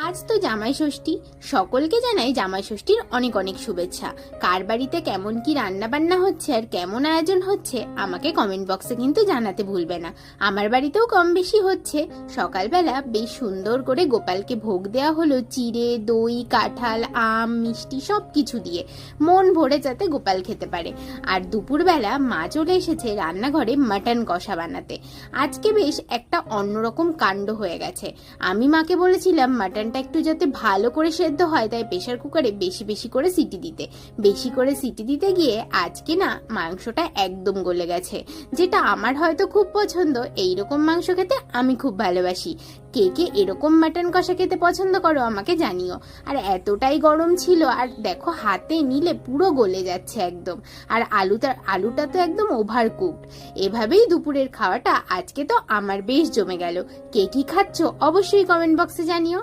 আজ তো জামাই ষষ্ঠী। সকলকে জানাই জামাই ষষ্ঠীর অনেক অনেক শুভেচ্ছা। কার বাড়িতে কেমন কি রান্না বান্না হচ্ছে আর কেমন আয়োজন হচ্ছে আমাকে কমেন্ট বক্সে কিন্তু জানাতে ভুলবে না। আমার বাড়িতেও কম বেশি হচ্ছে। সকালবেলা বেশ সুন্দর করে গোপালকে ভোগ দেওয়া হলো চিড়ে, দই, কাঁঠাল, আম, মিষ্টি সব কিছু দিয়ে, মন ভরে যাতে গোপাল খেতে পারে। আর দুপুরবেলা মা চলে এসেছে রান্নাঘরে মাটন কষা বানাতে। আজকে বেশ একটা অন্যরকম কাণ্ড হয়ে গেছে। আমি মাকে বলেছিলাম মাটনটা একটু যাতে ভালো করে সেদ্ধ হয়, তাই প্রেসার কুকারে বেশি বেশি করে সিটি দিতে। বেশি করে সিটি দিতে গিয়ে আজকে না মাংসটা একদম গলে গেছে, যেটা আমার হয়তো খুব পছন্দ। এইরকম মাংস খেতে আমি খুব ভালোবাসি। কে কে এরকম মাটন কষা খেতে পছন্দ করো আমাকে জানিও। আর এতটাই গরম ছিল, আর দেখো হাতে নিলে পুরো গলে যাচ্ছে একদম। আর আলুটা তো একদম ওভার কুকড। এভাবেই দুপুরের খাওয়াটা আজকে তো আমার বেশ জমে গেল। কে কি খাচ্ছ অবশ্যই কমেন্ট বক্সে জানিও।